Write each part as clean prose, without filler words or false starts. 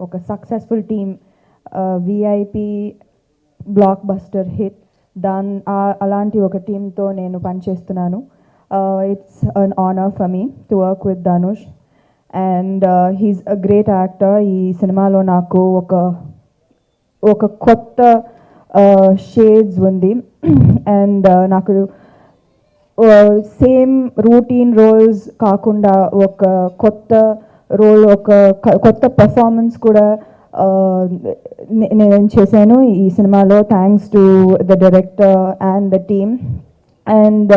ఒక successful team, VIP block buster hit, అలాంటి ఒక టీంతో నేను పనిచేస్తున్నాను. It's an honour for me to work with Dhanush, and he's a great actor. ఈ సినిమాలో నాకు ఒక కొత్త షేడ్స్ ఉంది, అండ్ నాకు సేమ్ రూటీన్ రోల్స్ కాకుండా ఒక కొత్త రోల్, ఒక కొత్త పర్ఫార్మెన్స్ కూడా నేను చేశాను ఈ సినిమాలో, thanks to the director and the team. And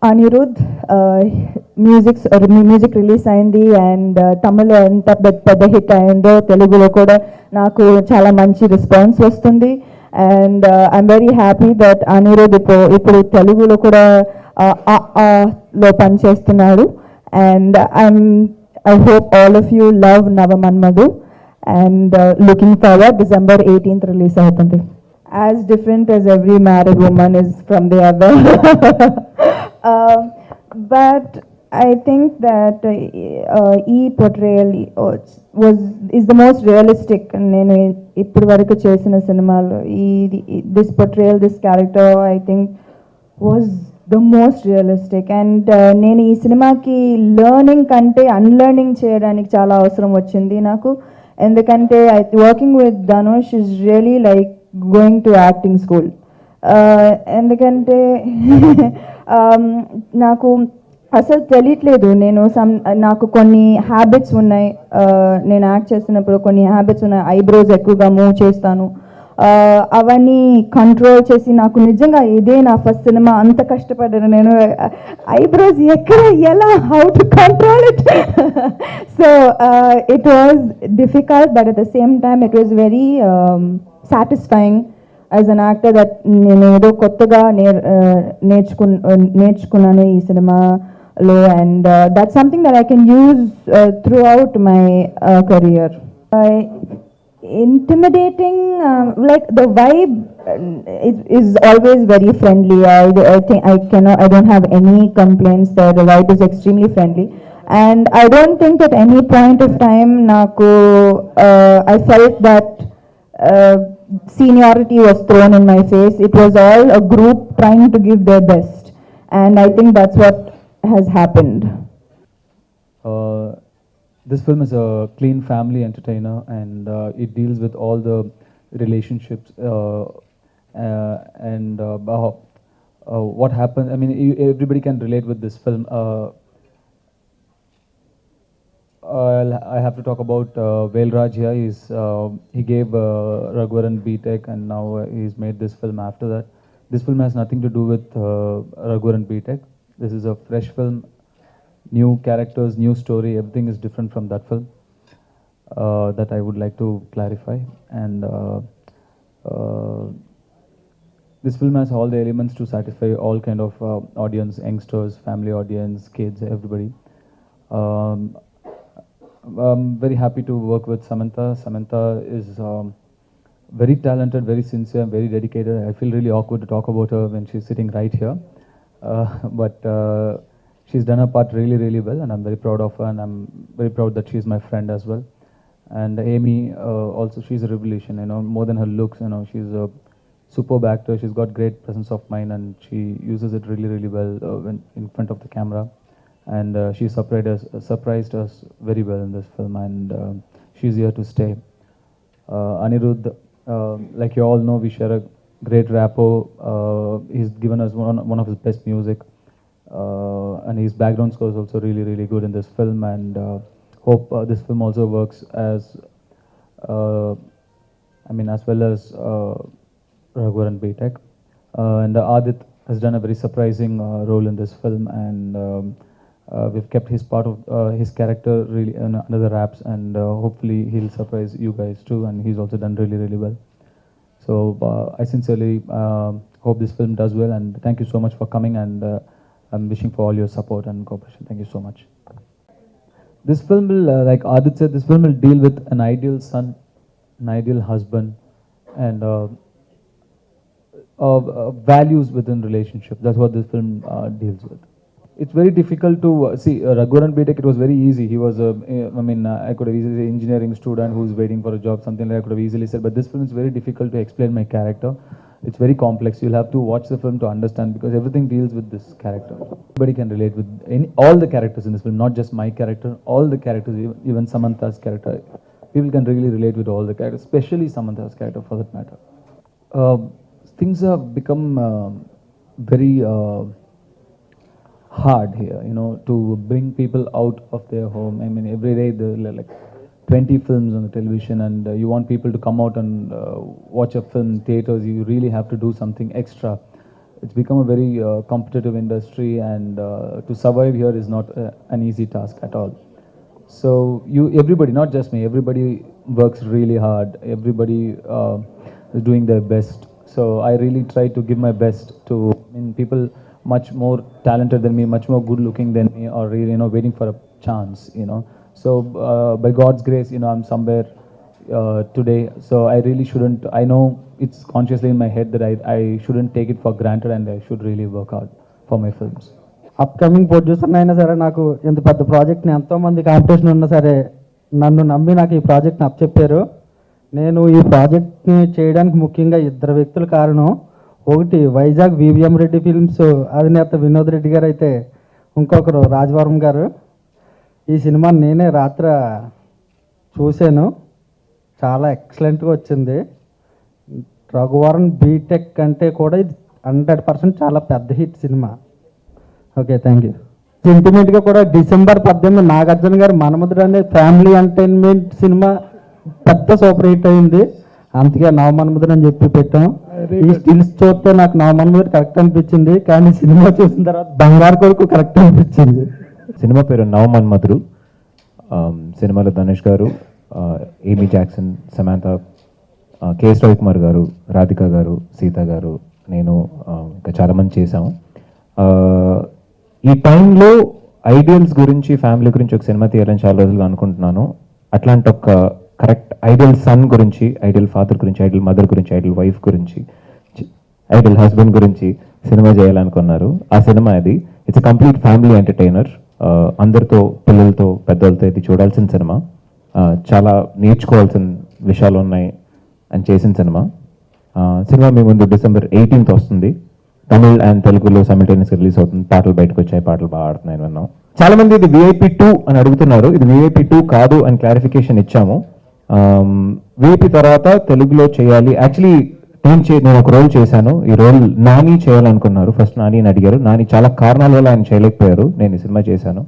Anirudh music release అయింది, అండ్ తమిళ్లో ఎంత పెద్ద హిట్ అయిందో తెలుగులో కూడా నాకు చాలా మంచి రెస్పాన్స్ వస్తుంది. And I'm very happy that Anirudh ఇప్పుడు తెలుగులో కూడా లో పనిచేస్తున్నాడు. And I hope all of you love Navamanmadhu, and looking forward December 18th release అవుతుంది. As different as every married woman is from the other. But I think that E portrayal is the most realistic. నేను ఇప్పటి వరకు చేసిన సినిమాలో this portrayal, this character, I think was the most realistic. And నేను ఈ సినిమాకి learning కంటే unlearning చేయడానికి చాలా అవసరం వచ్చింది నాకు, ఎందుకంటే working with Dhanush is really like going to acting school. ఎందుకంటే నాకు అసలు తెలియట్లేదు, నాకు కొన్ని హ్యాబిట్స్ ఉన్నాయి, నేను యాక్ట్ చేస్తున్నప్పుడు కొన్ని హ్యాబిట్స్ ఉన్నాయి. ఐబ్రోస్ ఎక్కువగా మూవ్ చేస్తాను, అవన్నీ కంట్రోల్ చేసి, నాకు నిజంగా ఇదే నా ఫస్ట్ సినిమా, అంత కష్టపడ్డాను నేను, ఐబ్రోస్ ఎక్కడ ఎలా how to control it. So it was difficult, but at the same time it was very satisfying as an actor, that నేను ఏదో కొత్తగా నేర్చుకున్నాను ఈ సినిమాలో, and that's something that I can use through out my career. Intimidating, like the vibe is always very friendly. I think I don't have any complaints there. The vibe is extremely friendly, and I don't think at any point of time naku I felt that seniority was thrown in my face. It was all a group trying to give their best, and I think that's what has happened. This film is a clean family entertainer, and it deals with all the relationships and what happens. I mean, everybody can relate with this film. I have to talk about Velraj here. He gave Raghuvaran B.Tech, and now he's made this film after that. This film has nothing to do with Raghuvaran B.Tech. This is a fresh film. New characters, new story, everything is different from that film. That I would like to clarify. And this film has all the elements to satisfy all kind of audience, youngsters, family audience, kids, everybody. I'm very happy to work with Samantha. Samantha is very talented, very sincere, very dedicated. I feel really awkward to talk about her when she's sitting right here. But she's done her part really, really well, and I'm very proud of her, and I'm very proud that she's my friend as well. And Amy, also, she's a revelation, more than her looks, she's a superb actor. She's got great presence of mind, and she uses it really, really well when in front of the camera. And she surprised us very well in this film, and she's here to stay. Anirudh, like you all know, we share a great rapport. He's given us one of his best music. And his background score is also really, really good in this film, and hope this film also works as as well as Raghuvaran B.Tech. And Adit has done a very surprising role in this film, and we've kept his part of his character really under the wraps, and hopefully he'll surprise you guys too, and he's also done really, really well. So I sincerely hope this film does well, and thank you so much for coming, and I'm wishing for all your support and cooperation. Thank you so much. This film will, like Adit said, this film will deal with an ideal son, an ideal husband, and values within relationships. That's what this film deals with. it's very difficult to see Raghuran BTech. It was very easy. He was, I could have easily say engineering student who's waiting for a job, something like I could have easily said. But this film is very difficult to explain my character. It's very complex. You'll have to watch the film to understand because everything deals with this character. Everybody can relate with all the characters in this film, not just my character. All the characters, even Samantha's character, people can really relate with all the characters, especially Samantha's character for that matter. Uh, Things have become very. Hard here, to bring people out of their home. I mean, every day there are like 20 films on the television, and you want people to come out and watch a film in theaters. You really have to do something extra. It's become a very competitive industry, and to survive here is not an easy task at all. So everybody, not just me, everybody works really hard. Everybody is doing their best. So I really try to give my best to people much more talented than me, much more good looking than me, or really, waiting for a chance, So by God's grace, I'm somewhere today. So I really shouldn't, I know it's consciously in my head that I shouldn't take it for granted, and I should really work hard for my films. Upcoming producer అయినా సరే నాకు ఇంత పెద్ద ప్రాజెక్ట్ని ఎంతోమంది competition ఉన్నా సరే నన్ను నమ్మి నాకు ఈ ప్రాజెక్ట్ని అప్పచెప్పారు. నేను ఈ ప్రాజెక్ట్ని చేయడానికి ముఖ్యంగా ఇద్దరు వ్యక్తుల కారణం. ఒకటి వైజాగ్ వివిఎం రెడ్డి ఫిల్మ్స్ అధినేత వినోద్ రెడ్డి గారు అయితే, ఇంకొకరు రాజవరం గారు. ఈ సినిమాని నేనే రాత్రి చూశాను, చాలా ఎక్సలెంట్గా వచ్చింది. రఘువరన్ బీటెక్ కంటే కూడా ఇది 100% చాలా పెద్ద హిట్ సినిమా. Okay, thank you. సెంటిమెంట్గా కూడా December 18 నాగార్జున గారు మన్మధుడు అనే ఫ్యామిలీ ఎంటర్టైన్మెంట్ సినిమా పెద్ద సూపర్ హిట్ అయింది. అందుకే నవమన్మధుడు అని చెప్పి పెట్టాం. ఈ స్టిల్స్ చూస్తే నాకు నవమన్మధుడు కరెక్ట్ అనిపించింది, కానీ సినిమా చూసిన తర్వాత బంగారు కొడుకు కరెక్ట్ అనిపించింది. సినిమా పేరు నవమన్మధుడు. సినిమాలో ధనుష్ గారు, ఏమీ జాక్సన్, సమాంత, కేఎస్ రవికుమార్ గారు, రాధిక గారు, సీత గారు, నేను ఇంకా చాలామంది చేశాము. ఈ టైంలో ఐడియల్స్ గురించి, ఫ్యామిలీ గురించి ఒక సినిమా తీయాలని చాలా రోజులుగా అనుకుంటున్నాను. అట్లాంటి ఒక కరెక్ట్ ఐడియల్ సన్ గురించి, ఐడియల్ ఫాదర్ గురించి, ఐడియల్ మదర్ గురించి, ఐడియల్ వైఫ్ గురించి, ఐడియల్ హస్బెండ్ గురించి సినిమా చేయాలనుకున్నారు. ఆ సినిమా అది. It's complete family entertainer. అందరితో, పిల్లలతో, పెద్దలతో ఇది చూడాల్సిన సినిమా. చాలా నేర్చుకోవాల్సిన విషయాలు ఉన్నాయి అని చేసిన సినిమా. సినిమా మీ ముందు December 18 వస్తుంది. తమిళ్ అండ్ తెలుగులో సైమల్టేనియస్గా రిలీజ్ అవుతుంది. పాటలు బయటకు వచ్చాయి, పాటలు బాగా ఆడుతున్నాయి విన్నాం. చాలా మంది ఇది VIP 2 అని అడుగుతున్నారు. ఇది VIP 2 కాదు అని క్లారిఫికేషన్ ఇచ్చాము. VIP తర్వాత తెలుగులో చేయాలి. యాక్చువల్లీ నేను ఒక రోల్ చేశాను. ఈ రోల్ నాని చేయాలనుకున్నారు. ఫస్ట్ నాని అని అడిగారు. నాని చాలా కారణాల వల్ల ఆయన చేయలేకపోయారు. నేను ఈ సినిమా చేశాను.